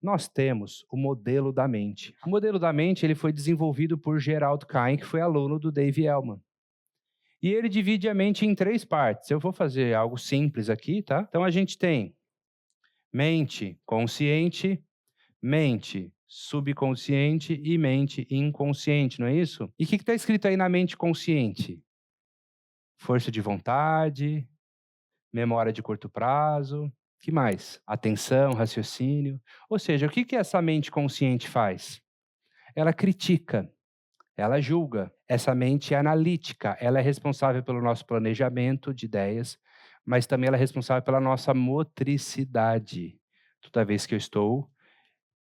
nós temos o modelo da mente. O modelo da mente ele foi desenvolvido por Gerald Cain, que foi aluno do Dave Elman. E ele divide a mente em 3 partes. Eu vou fazer algo simples aqui, tá? Então a gente tem mente consciente, mente subconsciente e mente inconsciente, não é isso? E o que está escrito aí na mente consciente? Força de vontade, memória de curto prazo, que mais? Atenção, raciocínio. Ou seja, o que essa mente consciente faz? Ela critica, ela julga. Essa mente é analítica, ela é responsável pelo nosso planejamento de ideias, mas também ela é responsável pela nossa motricidade. Toda vez que eu estou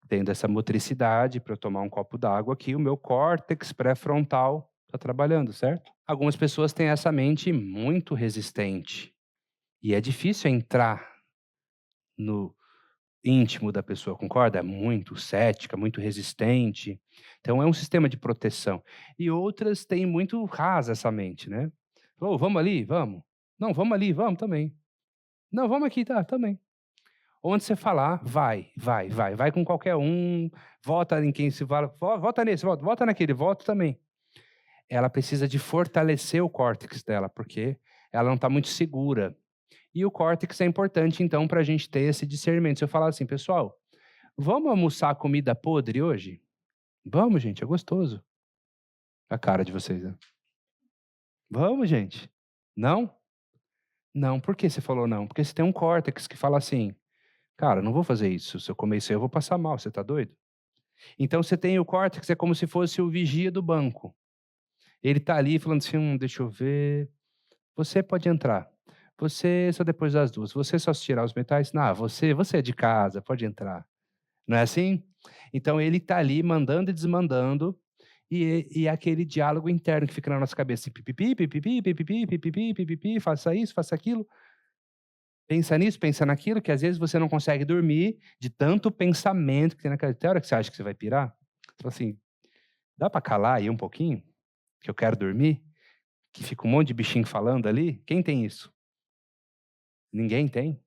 tendo essa motricidade para eu tomar um copo d'água aqui, o meu córtex pré-frontal está trabalhando, certo? Algumas pessoas têm essa mente muito resistente e é difícil entrar no íntimo da pessoa, concorda? É muito cética, muito resistente. Então é um sistema de proteção. E outras têm muito rasa essa mente, né? Oh, vamos ali? Vamos. Não, vamos ali, vamos também. Não, vamos aqui, tá, também. Onde você falar, vai com qualquer um, vota em quem se fala, vota nesse, vota naquele, vota também. Ela precisa de fortalecer o córtex dela, porque ela não está muito segura. E o córtex é importante, então, para a gente ter esse discernimento. Se eu falar assim, pessoal, vamos almoçar comida podre hoje? Vamos, gente, é gostoso. A cara de vocês, né? Vamos, gente. Não? Não, por que você falou não? Porque você tem um córtex que fala assim, cara, não vou fazer isso. Se eu comer isso aí, eu vou passar mal. Você tá doido? Então, você tem o córtex, é como se fosse o vigia do banco. Ele tá ali falando assim, deixa eu ver. Você pode entrar. Você só depois das 2. Você só se tirar os metais? Não, você é de casa, pode entrar. Não é assim? Então, ele tá ali mandando e desmandando. E é aquele diálogo interno que fica na nossa cabeça. Pipipi, pipipi, pipipi, pipipi, pipipi, faça isso, faça aquilo. Pensa nisso, pensa naquilo, que às vezes você não consegue dormir de tanto pensamento que tem naquela. Tem hora que você acha que você vai pirar? Você fala assim, dá para calar aí um pouquinho? Que eu quero dormir? Que fica um monte de bichinho falando ali? Quem tem isso? Ninguém tem?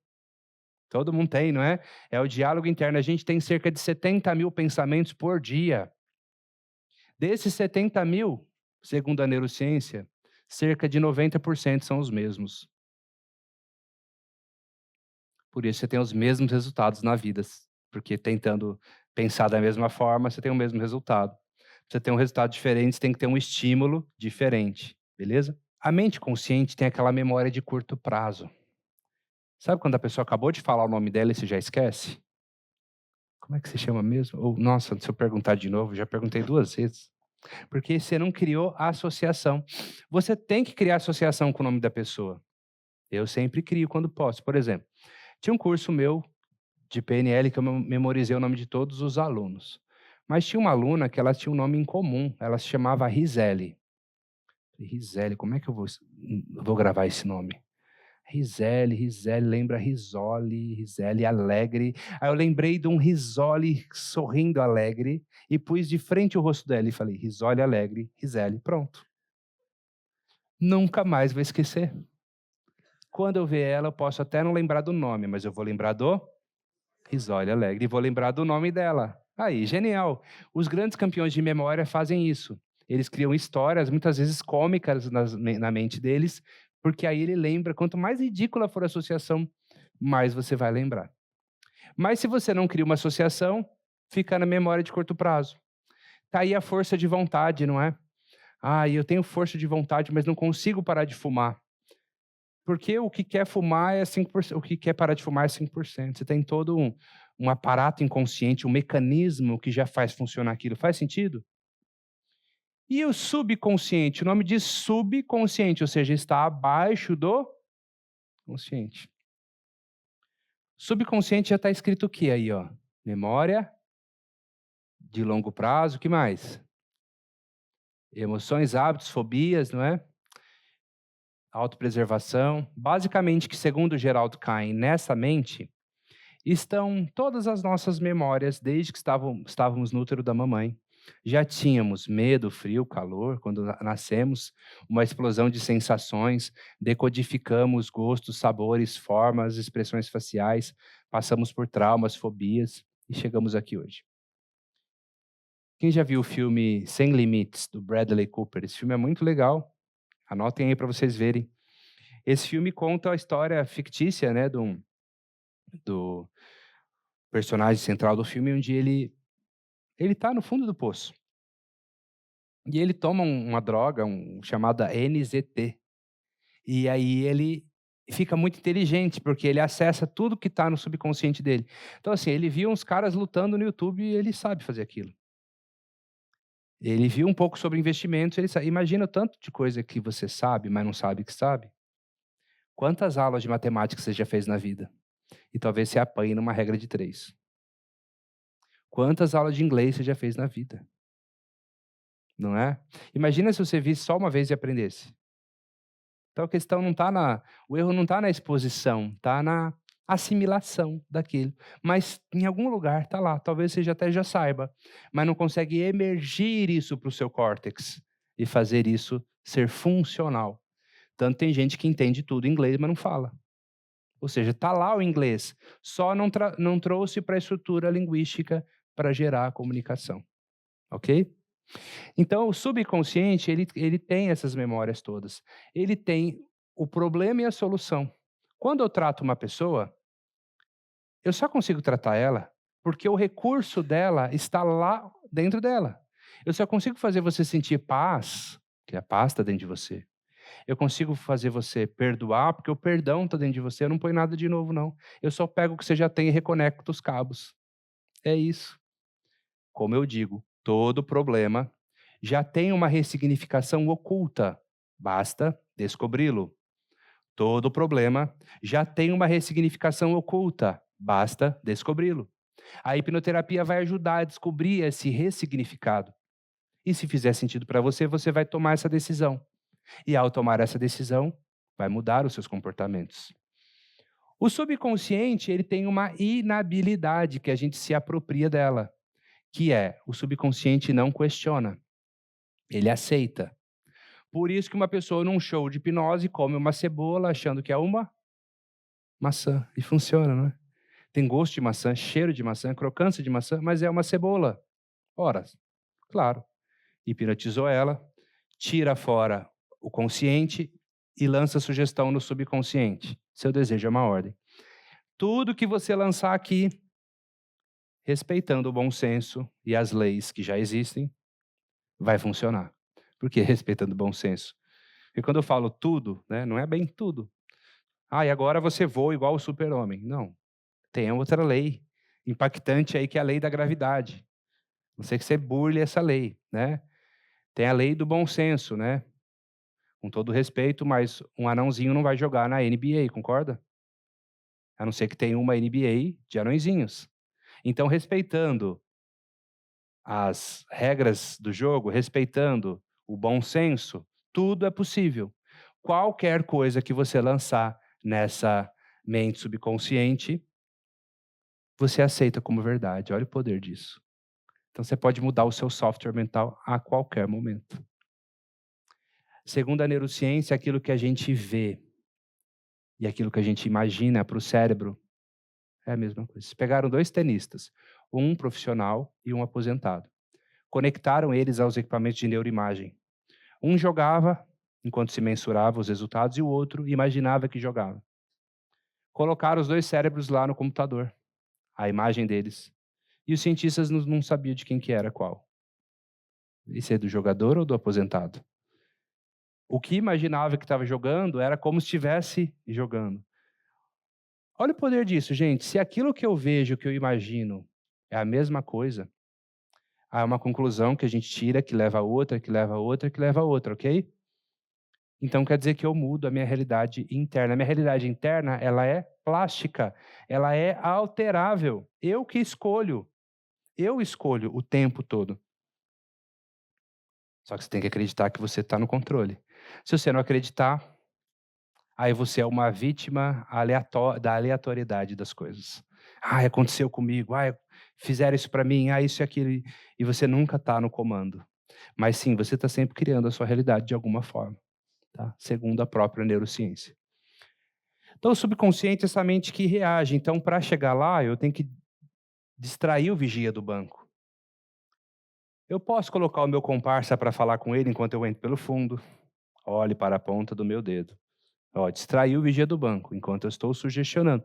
Todo mundo tem, não é? É o diálogo interno. A gente tem cerca de 70 mil pensamentos por dia. Desses 70 mil, segundo a neurociência, cerca de 90% são os mesmos. Por isso você tem os mesmos resultados na vida, porque tentando pensar da mesma forma, você tem o mesmo resultado. Você tem um resultado diferente, você tem que ter um estímulo diferente, beleza? A mente consciente tem aquela memória de curto prazo. Sabe quando a pessoa acabou de falar o nome dela e você já esquece? Como é que se chama mesmo? Ou, nossa, se eu perguntar de novo, já perguntei 2 vezes. Porque você não criou a associação. Você tem que criar associação com o nome da pessoa. Eu sempre crio quando posso. Por exemplo, tinha um curso meu de PNL que eu memorizei o nome de todos os alunos. Mas tinha uma aluna que ela tinha um nome em comum. Ela se chamava Rizeli. Rizeli, como é que eu vou gravar esse nome? Rizeli, lembra Risoli, Rizeli alegre. Aí eu lembrei de um Risoli sorrindo alegre e pus de frente o rosto dela e falei, Risoli alegre, Rizeli, pronto. Nunca mais vou esquecer. Quando eu ver ela, eu posso até não lembrar do nome, mas eu vou lembrar do Risoli alegre e vou lembrar do nome dela. Aí, genial. Os grandes campeões de memória fazem isso. Eles criam histórias, muitas vezes cômicas na mente deles, porque aí ele lembra, quanto mais ridícula for a associação, mais você vai lembrar. Mas se você não cria uma associação, fica na memória de curto prazo. Tá aí a força de vontade, não é? Ah, eu tenho força de vontade, mas não consigo parar de fumar. Porque o que quer fumar é 5%, o que quer parar de fumar é 5%. Você tem todo um aparato inconsciente, um mecanismo que já faz funcionar aquilo. Faz sentido? E o subconsciente? O nome diz subconsciente, ou seja, está abaixo do consciente. Subconsciente já está escrito o que aí, ó? Memória de longo prazo, o que mais? Emoções, hábitos, fobias, não é? Autopreservação. Basicamente, que segundo Gerald Cain, nessa mente estão todas as nossas memórias desde que estávamos no útero da mamãe. Já tínhamos medo, frio, calor, quando nascemos, uma explosão de sensações, decodificamos gostos, sabores, formas, expressões faciais, passamos por traumas, fobias. e chegamos aqui hoje. Quem já viu o filme Sem Limites, do Bradley Cooper? Esse filme é muito legal. Anotem aí para vocês verem. Esse filme conta a história fictícia, né, do personagem central do filme, onde ele está no fundo do poço. E ele toma uma droga, chamada NZT. E aí ele fica muito inteligente, porque ele acessa tudo que está no subconsciente dele. Então, assim, ele viu uns caras lutando no YouTube e ele sabe fazer aquilo. Ele viu um pouco sobre investimentos, ele sabe. Imagina o tanto de coisa que você sabe, mas não sabe que sabe. Quantas aulas de matemática você já fez na vida? E talvez você apanhe numa regra de 3. Quantas aulas de inglês você já fez na vida? Não é? Imagina se você visse só uma vez e aprendesse. Então a questão não está o erro não está na exposição, está na assimilação daquilo. Mas em algum lugar está lá, talvez você até já saiba, mas não consegue emergir isso para o seu córtex e fazer isso ser funcional. Tanto tem gente que entende tudo em inglês, mas não fala. Ou seja, está lá o inglês, só não trouxe para a estrutura linguística para gerar a comunicação. Ok? Então, o subconsciente, ele tem essas memórias todas. Ele tem o problema e a solução. Quando eu trato uma pessoa, eu só consigo tratar ela porque o recurso dela está lá dentro dela. Eu só consigo fazer você sentir paz, que a paz está dentro de você. Eu consigo fazer você perdoar, porque o perdão está dentro de você. Eu não ponho nada de novo, não. Eu só pego o que você já tem e reconecto os cabos. É isso. Como eu digo, todo problema já tem uma ressignificação oculta. Basta descobri-lo. Todo problema já tem uma ressignificação oculta. Basta descobri-lo. A hipnoterapia vai ajudar a descobrir esse ressignificado. E se fizer sentido para você, você vai tomar essa decisão. E ao tomar essa decisão, vai mudar os seus comportamentos. O subconsciente, ele tem uma inabilidade que a gente se apropria dela, que é o subconsciente não questiona. Ele aceita. Por isso que uma pessoa num show de hipnose come uma cebola achando que é uma maçã. E funciona, não é? Tem gosto de maçã, cheiro de maçã, crocância de maçã, mas é uma cebola. Ora, claro. Hipnotizou ela, tira fora o consciente e lança a sugestão no subconsciente. Seu desejo é uma ordem. Tudo que você lançar aqui, respeitando o bom senso e as leis que já existem, vai funcionar. Por que respeitando o bom senso? Porque quando eu falo tudo, né, não é bem tudo. E agora você voa igual o super-homem. Não. Tem outra lei impactante aí, que é a lei da gravidade. Não sei que você burle essa lei, né? Tem a lei do bom senso, né? Com todo respeito, mas um anãozinho não vai jogar na NBA, concorda? A não ser que tenha uma NBA de anõezinhos. Então, respeitando as regras do jogo, respeitando o bom senso, tudo é possível. Qualquer coisa que você lançar nessa mente subconsciente, você aceita como verdade. Olha o poder disso. Então, você pode mudar o seu software mental a qualquer momento. Segundo a neurociência, aquilo que a gente vê e aquilo que a gente imagina para o cérebro é a mesma coisa. Pegaram 2 tenistas, um profissional e um aposentado. Conectaram eles aos equipamentos de neuroimagem. Um jogava enquanto se mensurava os resultados e o outro imaginava que jogava. Colocaram os 2 cérebros lá no computador, a imagem deles. E os cientistas não sabiam de quem que era qual. Esse é do jogador ou do aposentado? O que imaginava que estava jogando era como se estivesse jogando. Olha o poder disso, gente. Se aquilo que eu vejo, que eu imagino, é a mesma coisa, há uma conclusão que a gente tira, que leva a outra, que leva a outra, que leva a outra, ok? Então quer dizer que eu mudo a minha realidade interna. A minha realidade interna, ela é plástica, ela é alterável. Eu que escolho. Eu escolho o tempo todo. Só que você tem que acreditar que você está no controle. Se você não acreditar, aí você é uma vítima da aleatoriedade das coisas. Aconteceu comigo. Fizeram isso para mim. Isso e aquilo. E você nunca está no comando. Mas sim, você está sempre criando a sua realidade de alguma forma. Tá? Segundo a própria neurociência. Então, o subconsciente é essa mente que reage. Então, para chegar lá, eu tenho que distrair o vigia do banco. Eu posso colocar o meu comparsa para falar com ele enquanto eu entro pelo fundo. Olhe para a ponta do meu dedo. Distrair o vigia do banco enquanto eu estou sugestionando.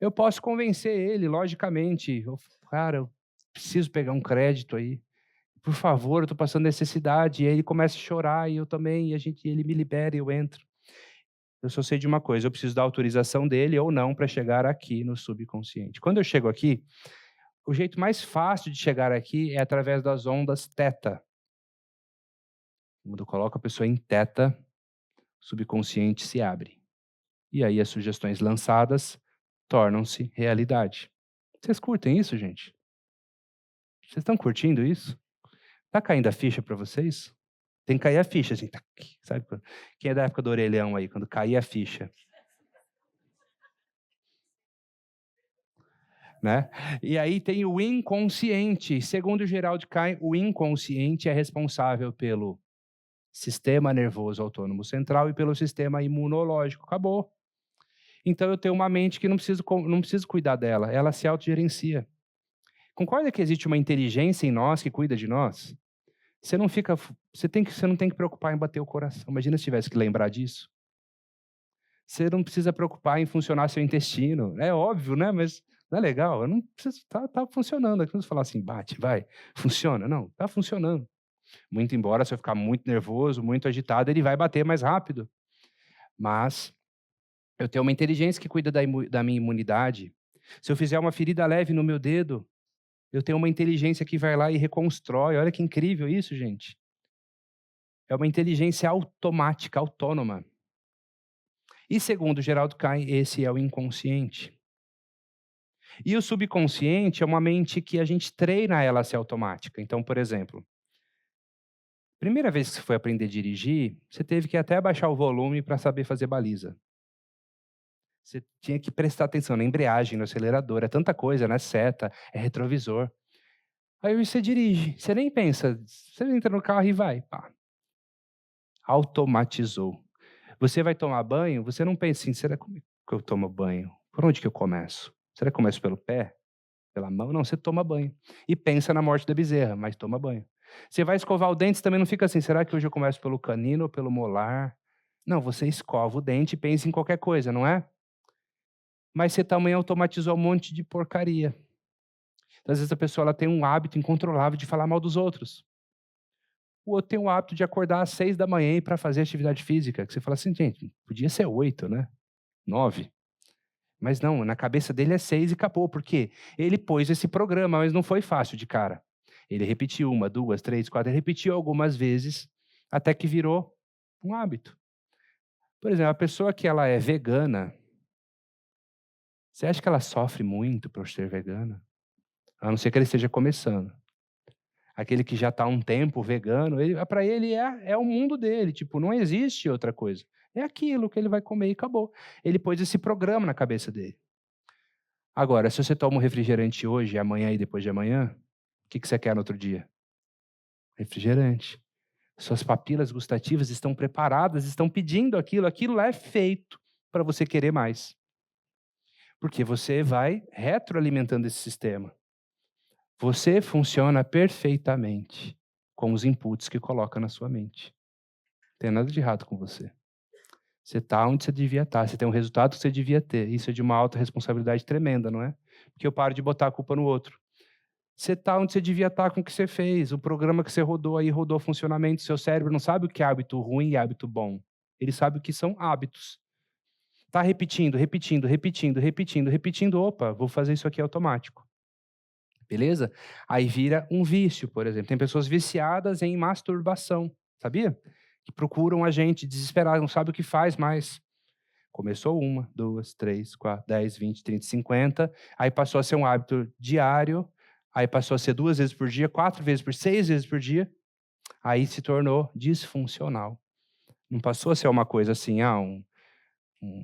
Eu posso convencer ele, logicamente. Cara, eu preciso pegar um crédito aí. Por favor, eu estou passando necessidade. E aí ele começa a chorar e eu também. Ele me libera e eu entro. Eu só sei de uma coisa, eu preciso da autorização dele ou não para chegar aqui no subconsciente. Quando eu chego aqui, o jeito mais fácil de chegar aqui é através das ondas teta. Quando eu coloco a pessoa em teta, o subconsciente se abre. E aí as sugestões lançadas tornam-se realidade. Vocês curtem isso, gente? Vocês estão curtindo isso? Tá caindo a ficha para vocês? Tem que cair a ficha, assim, tac, sabe? Quem é da época do orelhão aí, quando caía a ficha? Né? E aí tem o inconsciente. Segundo Gerald Cain, o inconsciente é responsável pelo sistema nervoso autônomo central e pelo sistema imunológico. Acabou. Então eu tenho uma mente que não preciso cuidar dela, ela se autogerencia. Concorda que existe uma inteligência em nós que cuida de nós? Você não tem que preocupar em bater o coração. Imagina se tivesse que lembrar disso. Você não precisa preocupar em funcionar seu intestino. É óbvio, né? Mas não é legal. Eu não preciso. Tá funcionando. Aqui não falar assim, bate, vai, funciona. Não, tá funcionando. Muito embora, se eu ficar muito nervoso, muito agitado, ele vai bater mais rápido. Mas eu tenho uma inteligência que cuida da minha imunidade. Se eu fizer uma ferida leve no meu dedo, eu tenho uma inteligência que vai lá e reconstrói. Olha que incrível isso, gente. É uma inteligência automática, autônoma. E segundo Geraldo Cain, esse é o inconsciente. E o subconsciente é uma mente que a gente treina ela a ser automática. Então, por exemplo, primeira vez que você foi aprender a dirigir, você teve que até abaixar o volume para saber fazer baliza. Você tinha que prestar atenção na embreagem, no acelerador, é tanta coisa, né? Seta, é retrovisor. Aí você dirige, você nem pensa, você entra no carro e vai, pá. Automatizou. Você vai tomar banho, você não pensa assim, será que eu tomo banho? Por onde que eu começo? Será que eu começo pelo pé? Pela mão? Não, você toma banho. E pensa na morte da bezerra, mas toma banho. Você vai escovar o dente, você também não fica assim, será que hoje eu começo pelo canino ou pelo molar? Não, você escova o dente e pensa em qualquer coisa, não é? Mas você também automatizou um monte de porcaria. Então, às vezes a pessoa ela tem um hábito incontrolável de falar mal dos outros. O outro tem o hábito de acordar às 6 da manhã para fazer atividade física. Que você fala assim, gente, podia ser 8, né? 9. Mas não, na cabeça dele é 6 e acabou. Por quê? Ele pôs esse programa, mas não foi fácil de cara. Ele repetiu 1, 2, 3, 4, ele repetiu algumas vezes, até que virou um hábito. Por exemplo, a pessoa que ela é vegana, você acha que ela sofre muito por ser vegana? A não ser que ele esteja começando. Aquele que já está há um tempo vegano, para ele é o mundo dele, tipo, não existe outra coisa. É aquilo que ele vai comer e acabou. Ele pôs esse programa na cabeça dele. Agora, se você toma um refrigerante hoje, amanhã e depois de amanhã, o que você quer no outro dia? Refrigerante. Suas papilas gustativas estão preparadas, estão pedindo aquilo é feito para você querer mais. Porque você vai retroalimentando esse sistema. Você funciona perfeitamente com os inputs que coloca na sua mente. Não tem nada de errado com você. Você está onde você devia estar, você tem um resultado que você devia ter. Isso é de uma alta responsabilidade tremenda, não é? Porque eu paro de botar a culpa no outro. Você está onde você devia estar com o que você fez, o programa que você rodou aí, rodou funcionamento. Seu cérebro não sabe o que é hábito ruim e hábito bom. Ele sabe o que são hábitos. Está repetindo, repetindo, repetindo, repetindo, repetindo. Opa, vou fazer isso aqui automático. Beleza? Aí vira um vício, por exemplo. Tem pessoas viciadas em masturbação, sabia? Que procuram a gente desesperadas, não sabe o que faz mais. Começou 1, 2, 3, 4, 10, 20, 30, 50. Aí passou a ser um hábito diário. Aí passou a ser 2 vezes por dia, 4 vezes por 6 vezes por dia. Aí se tornou disfuncional. Não passou a ser uma coisa assim,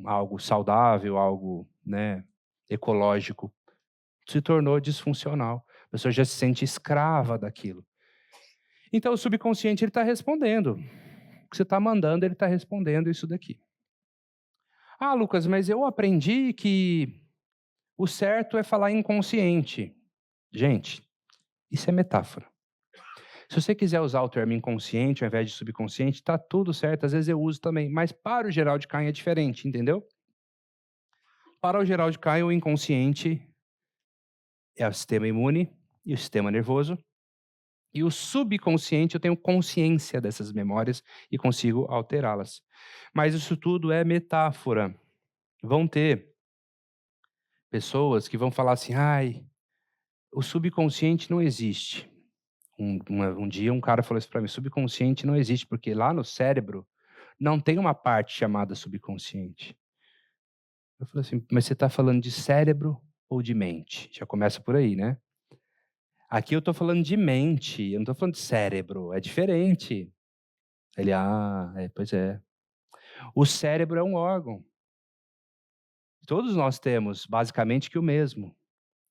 algo saudável, algo, né, ecológico. Se tornou disfuncional. A pessoa já se sente escrava daquilo. Então o subconsciente está respondendo. O que você está mandando, ele está respondendo isso daqui. Ah, Lucas, mas eu aprendi que o certo é falar inconsciente. Gente, isso é metáfora. Se você quiser usar o termo inconsciente ao invés de subconsciente, tá tudo certo, às vezes eu uso também, mas para o Gerald Cain é diferente, entendeu? Para o Gerald Cain, o inconsciente é o sistema imune e o sistema nervoso, e o subconsciente eu tenho consciência dessas memórias e consigo alterá-las. Mas isso tudo é metáfora. Vão ter pessoas que vão falar assim, ai, o subconsciente não existe. Um dia um cara falou isso para mim, subconsciente não existe, porque lá no cérebro não tem uma parte chamada subconsciente. Eu falei assim, mas você está falando de cérebro ou de mente? Já começa por aí, né? Aqui eu estou falando de mente, eu não estou falando de cérebro, é diferente. Ele, pois é. O cérebro é um órgão. Todos nós temos, basicamente, que o mesmo.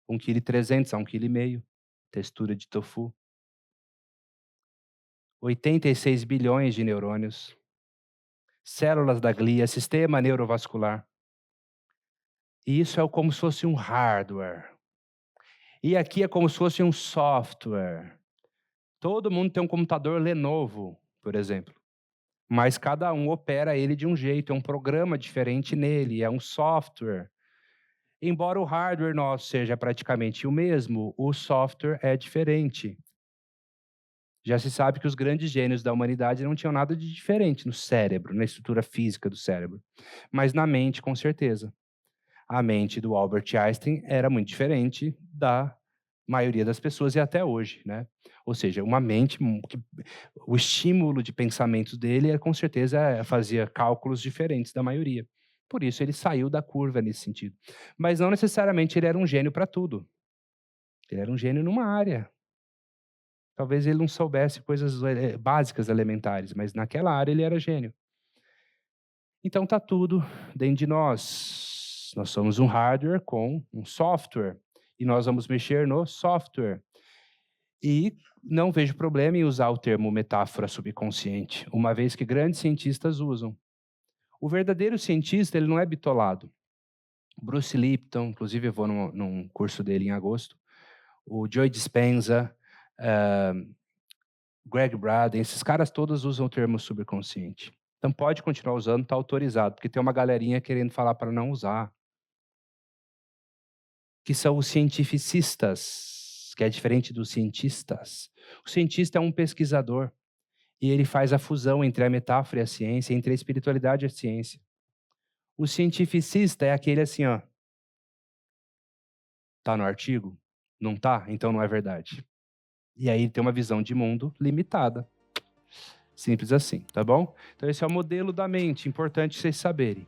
1,3 kg a 1,5 kg. Textura de tofu. 86 bilhões de neurônios. Células da glia, sistema neurovascular. E isso é como se fosse um hardware. E aqui é como se fosse um software. Todo mundo tem um computador Lenovo, por exemplo. Mas cada um opera ele de um jeito, é um programa diferente nele, é um software. Embora o hardware nosso seja praticamente o mesmo, o software é diferente. Já se sabe que os grandes gênios da humanidade não tinham nada de diferente no cérebro, na estrutura física do cérebro. Mas na mente, com certeza. A mente do Albert Einstein era muito diferente da maioria das pessoas e até hoje, né? Ou seja, uma mente que o estímulo de pensamentos dele, com certeza, fazia cálculos diferentes da maioria. Por isso ele saiu da curva nesse sentido. Mas não necessariamente ele era um gênio para tudo. Ele era um gênio numa área. Talvez ele não soubesse coisas básicas, elementares, mas naquela área ele era gênio. Então tá tudo dentro de nós. Nós somos um hardware com um software e nós vamos mexer no software. E não vejo problema em usar o termo metáfora subconsciente, uma vez que grandes cientistas usam. O verdadeiro cientista, ele não é bitolado. Bruce Lipton, inclusive eu vou num curso dele em agosto, o Joe Dispenza, Greg Braden, esses caras todos usam o termo subconsciente. Então pode continuar usando, está autorizado, porque tem uma galerinha querendo falar para não usar. Que são os cientificistas, que é diferente dos cientistas. O cientista é um pesquisador e ele faz a fusão entre a metáfora e a ciência, entre a espiritualidade e a ciência. O cientificista é aquele assim, ó. Tá no artigo? Não tá? Então não é verdade. E aí ele tem uma visão de mundo limitada. Simples assim, tá bom? Então esse é o modelo da mente, importante vocês saberem.